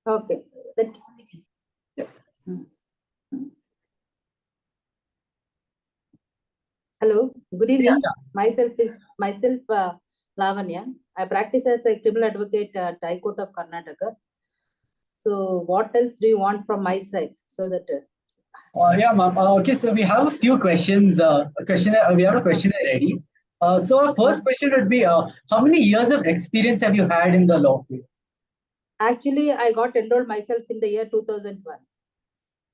Okay. That, Yeah. Hello. Good Yeah, evening. yeah. Myself Lavanya. I practice as a criminal advocate at High Court of Karnataka. So, what else do you want from my side? So that Yeah, ma'am. Okay, so we have a few questions. We have a questionnaire ready. So our uh, first question would be, how many years of experience have you had in the law field? actually, I got enrolled myself in the year 2001.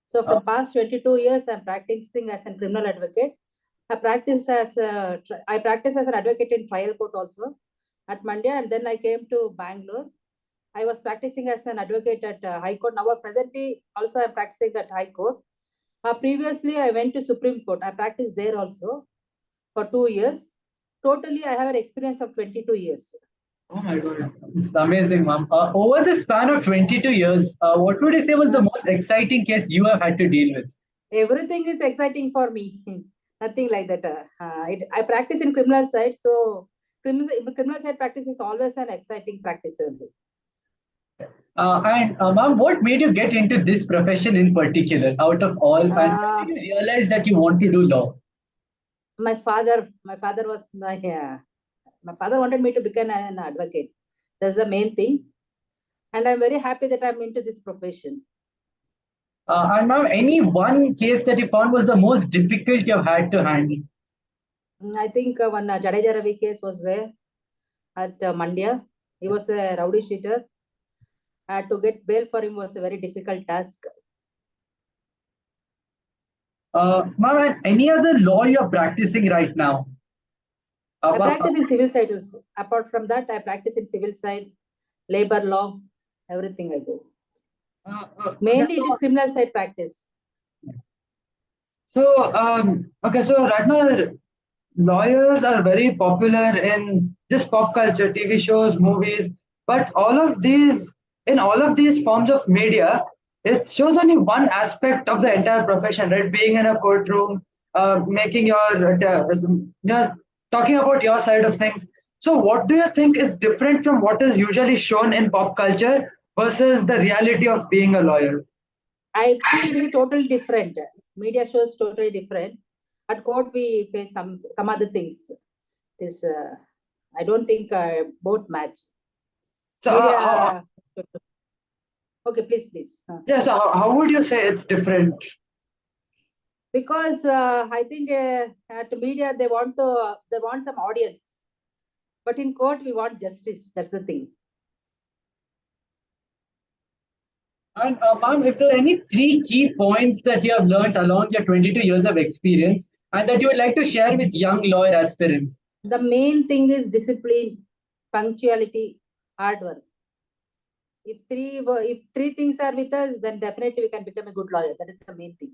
So, Uh, from past 22 years, I'm practicing as a criminal advocate. I practiced as an advocate in trial court also at Mandya, and then I came to Bangalore. I was practicing as an advocate at High Court. Now, presently, also I'm practicing at High Court. Previously, I went to Supreme Court. I practiced there also for 2 years. Totally, I have an experience of 22 years. oh my God, it's amazing, ma'am. Over the span of 22 years, what would you say was the Uh, most exciting case you have had to deal with? Everything is exciting for me. Nothing like that. I practice in criminal side, so criminal side practice is always an exciting practice only. And ma'am, what made you get into this profession in particular, out of all? And when Uh, did you realize that you want to do law? my father was my father wanted me to become an advocate. That's the main thing, and I'm very happy that I'm into this profession. And ma'am, any one case that you found was the most difficult you've had to handle? I think one Jadeja Ravi case was there at Mandya. He was a rowdy shooter. To get bail for him was a very difficult task. Ma'am, and any other law you're practicing right now? I Ma'am, practice in civil side also. Apart from that, I practice in civil side, labor law, everything I do. okay, Mainly it is criminal side practice. so right now, lawyers are very popular in just pop culture, TV shows, movies, but all of these forms of media, it shows only one aspect of the entire profession, right? Being in a courtroom, making talking about your side of things. So, what do you think is different from what is usually shown in pop culture versus the reality of being a lawyer? I feel it is a totally different. Media shows totally different. At court, we face some other things. This I don't think both match. So, Media. Okay, please. yeah, so how would you say it's different? Because I think at media they want some audience, but in court we want justice. That's the thing. And ma'am, if there are any three key points that you have learned along your 22 years of experience and that you would like to share with young lawyer aspirants? The main thing is discipline, punctuality, hard work. If three things are with us, then definitely we can become a good lawyer. That is the main thing.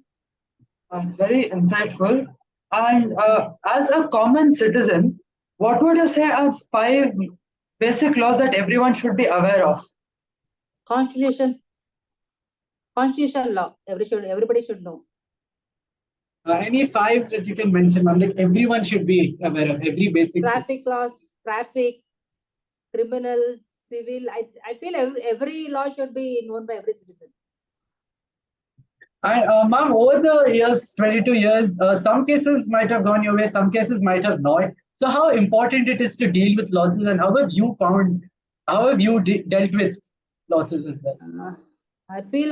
It's very insightful. And as a common citizen, what would you say are five basic laws that everyone should be aware of? Constitution, constitution law. Everybody should know. Any five that you can mention, ma'am, like everyone should be aware of every basic thing. Traffic laws, traffic, criminal, civil. I feel every law should be known by every citizen. And ma'am, over the years, 22 years, some cases might have gone your way, some cases might have not. So, how important it is to deal with losses, and how have you dealt with losses as well? I feel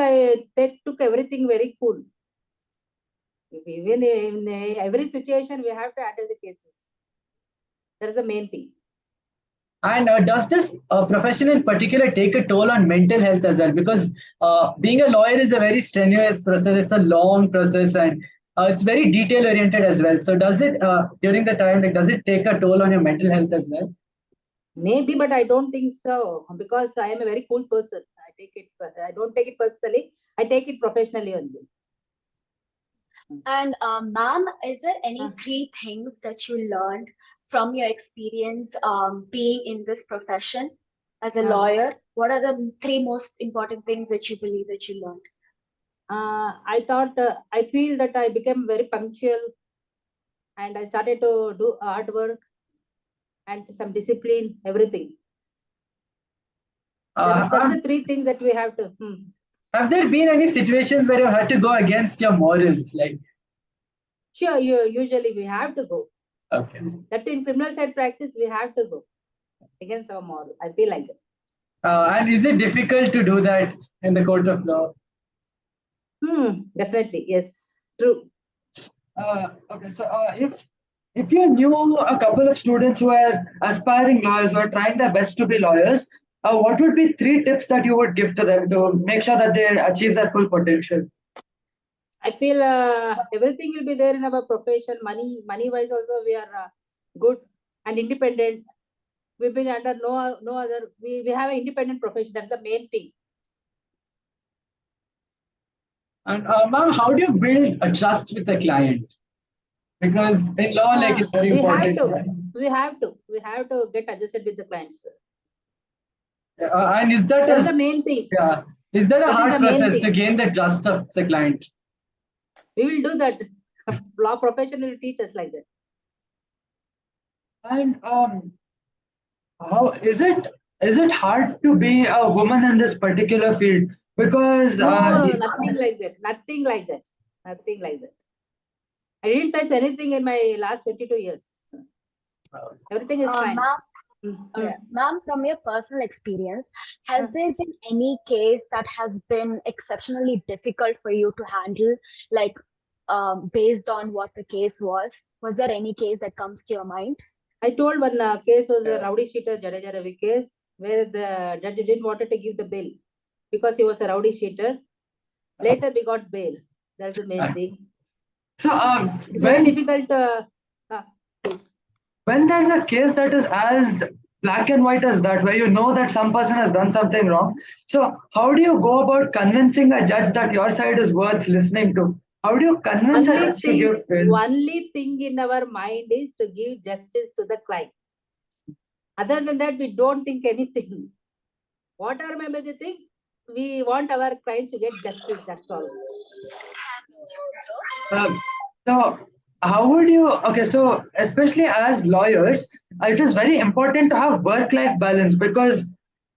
they took everything very cool. Even in every situation, we have to handle the cases. That is the main thing. And does this profession in particular take a toll on mental health as well? Because being a lawyer is a very strenuous process. It's a long process, and it's very detail oriented as well. So, does it during the time, like, does it take a toll on your mental health as well? Maybe, but I don't think so because I am a very cool person. I don't take it personally. I take it professionally only. And ma'am, is there any Uh, three things that you learned from your experience being in this profession as a uh, lawyer? What are the three most important things that you believe that you learned? I feel that I became very punctual and I started to do hard work and some discipline, everything. That's the three things that we have to. Have there been any situations where you had to go against your morals? Like, Sure, usually we have to go. okay. That in criminal side practice, we have to go against our moral. I feel like that. And is it difficult to do that in the court of law? Definitely, yes, true. Okay, so if you knew a couple of students who are aspiring lawyers, who are trying their best to be lawyers, what would be 3 tips that you would give to them to make sure that they achieve their full potential? I feel everything will be there in our profession. Money wise also we are good and independent. We've been under no other. We have an independent profession. That's the main thing. And ma'am, how do you build a trust with a client? Because in law, like it's very important. We have to get adjusted with the clients. And is that the main thing? Yeah. Is that a hard process to gain the trust of the client? We will do that. Law profession will teach us like that. And how is it hard to be a woman in this particular field? Because no, nothing like that. Nothing like that. Nothing like that. I didn't touch anything in my last 22 years. Everything is fine. Ma'am, from your personal experience, has there been any case that has been exceptionally difficult for you to handle, like based on what the case was? Was there any case that comes to your mind? I told one case was a rowdy sheeter Jadeja Ravi case where the judge didn't want to give the bail because he was a rowdy sheeter. Later we got bail. That's the main thing. So it's very difficult. Please. When there's a case that is as black and white as that, where you know that some person has done something wrong, so how do you go about convincing a judge that your side is worth listening to? How do you convince a judge to give bail? Only thing in our mind is to give justice to the client. Other than that, we don't think anything. Whatever may be the thing, we want our clients to get justice. That's all. So how would you, okay, so especially as lawyers, it is very important to have work-life balance, because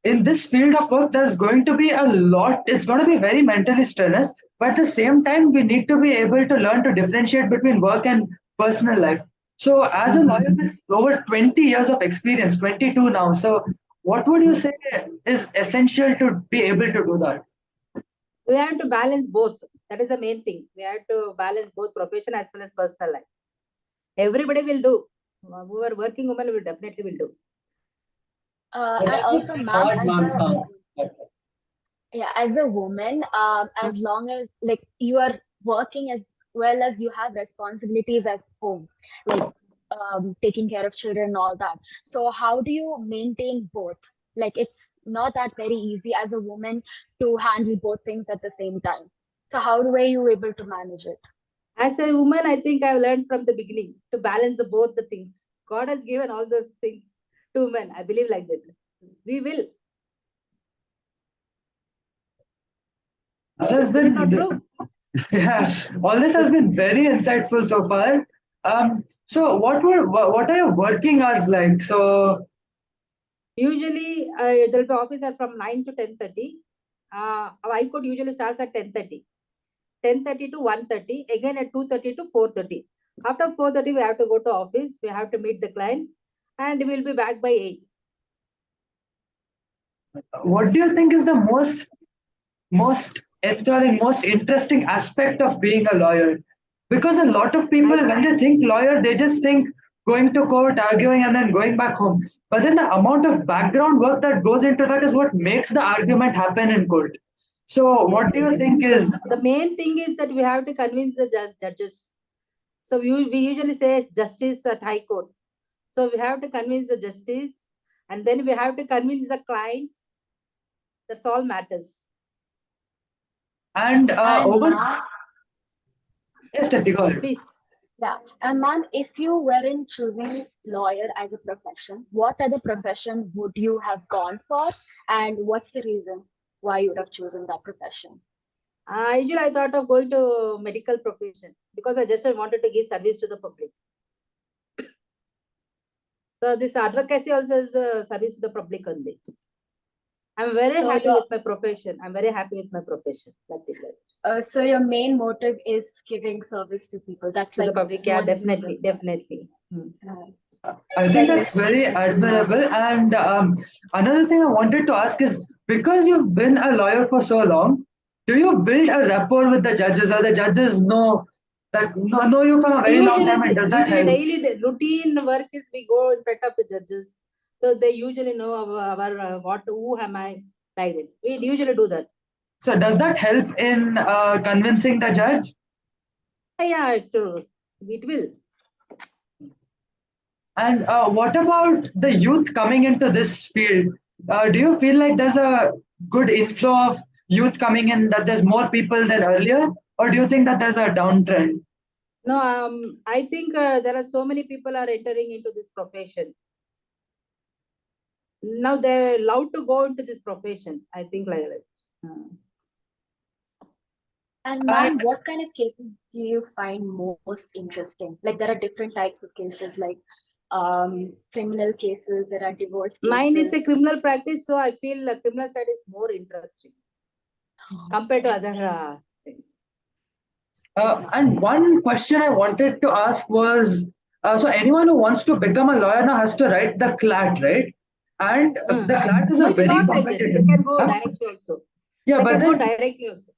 in this field of work, there's going to be a lot, it's going to be very mentally strenuous, but at the same time, we need to be able to learn to differentiate between work and personal life. So as a lawyer with over 20 years of experience, 22 now, so what would you say is essential to be able to do that? We have to balance both. That is the main thing. We have to balance both profession as well as personal life. Everybody will do. Whoever working woman will definitely will do. And also, ma'am, as a woman, as long as like you are working as well as you have responsibilities at home, like taking care of children and all that. So how do you maintain both? Like it's not that very easy as a woman to handle both things at the same time. So how were you able to manage it? As a woman, I think I've learned from the beginning to balance both the things. God has given all those things to women. I believe like that. We will. This has been not true? Yeah, all this has been very insightful so far. So what are your working hours like? So usually there will be office are from 9 to 10:30. Our high court usually starts at 10:30. 10:30 to 1:30, again at 2:30 to 4:30. After 4:30, we have to go to office. We have to meet the clients, and we'll be back by 8. What do you think is the most enthralling, most interesting aspect of being a lawyer? Because a lot of people, when they think lawyer, they just think going to court, arguing, and then going back home. But then the amount of background work that goes into that is what makes the argument happen in court. So what do you think is... The main thing is that we have to convince the judges. So we usually say justice at high court. So we have to convince the justice, and then we have to convince the clients. That's all matters. And over... Yes, Steffy, go ahead. Please. Yeah, and ma'am, if you weren't choosing lawyer as a profession, what other profession would you have gone for, and what's the reason why you would have chosen that profession? Usually I thought of going to medical profession because I just wanted to give service to the public. So this advocacy also is service to the public only. I'm very So happy your- with my profession. I'm very happy with my profession. Nothing like So your main motive is giving service to people. That's to like the public. Yeah, one thing definitely, that's- definitely. I think that's very admirable. And another thing I wanted to ask is, because you've been a lawyer for so long, do you build a rapport with the judges, or the judges know you from a very long time, and does that Usually help? daily the routine work is we go in front of the judges, so they usually know our who am I, like that. We usually do that. So does that help in convincing the judge? Yeah, true. It will. And what about the youth coming into this field? Do you feel like there's a good inflow of youth coming in, that there's more people than earlier? Or do you think that there's a downtrend? No, I think there are so many people are entering into this profession. Now they're allowed to go into this profession. I think like that. And ma'am, what kind of cases do you find most interesting? Like there are different types of cases, like criminal cases, there are divorce cases. Mine is a criminal practice, so I feel the criminal side is more interesting compared to other things. And one question I wanted to ask was, so anyone who wants to become a lawyer now has to write the CLAT, right? And the CLAT is No, a it is very not like that. competitive. They can go Huh? directly also. Yeah, They but can go then directly also.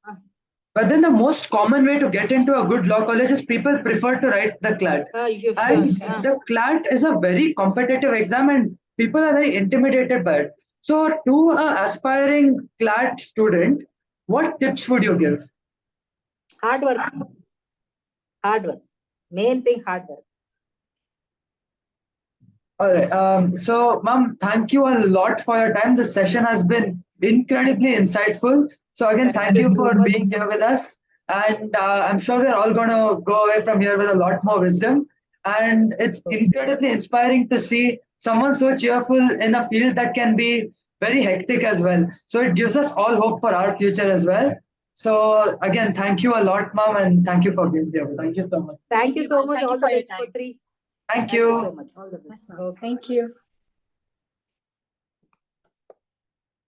But then the most common way to get into a good law college is people prefer to write the CLAT. Sure. And the CLAT is a very competitive exam, and people are very intimidated by it. So to an aspiring CLAT student, what tips would you give? Hard work. Hard work. Main thing, hard work. All right. So, ma'am, thank you a lot for your time. This session has been incredibly insightful. So, again, thank you for being here with us. And I'm sure we're all going to go away from here with a lot more wisdom. And it's incredibly inspiring to see someone so cheerful in a field that can be very hectic as well. So, it gives us all hope for our future as well. So, again, thank you a lot, ma'am, and thank you for being here with us. Thank you so much. Thank you so much. All the best for 3. Thank Thank you you. so much. All the best. Thank you.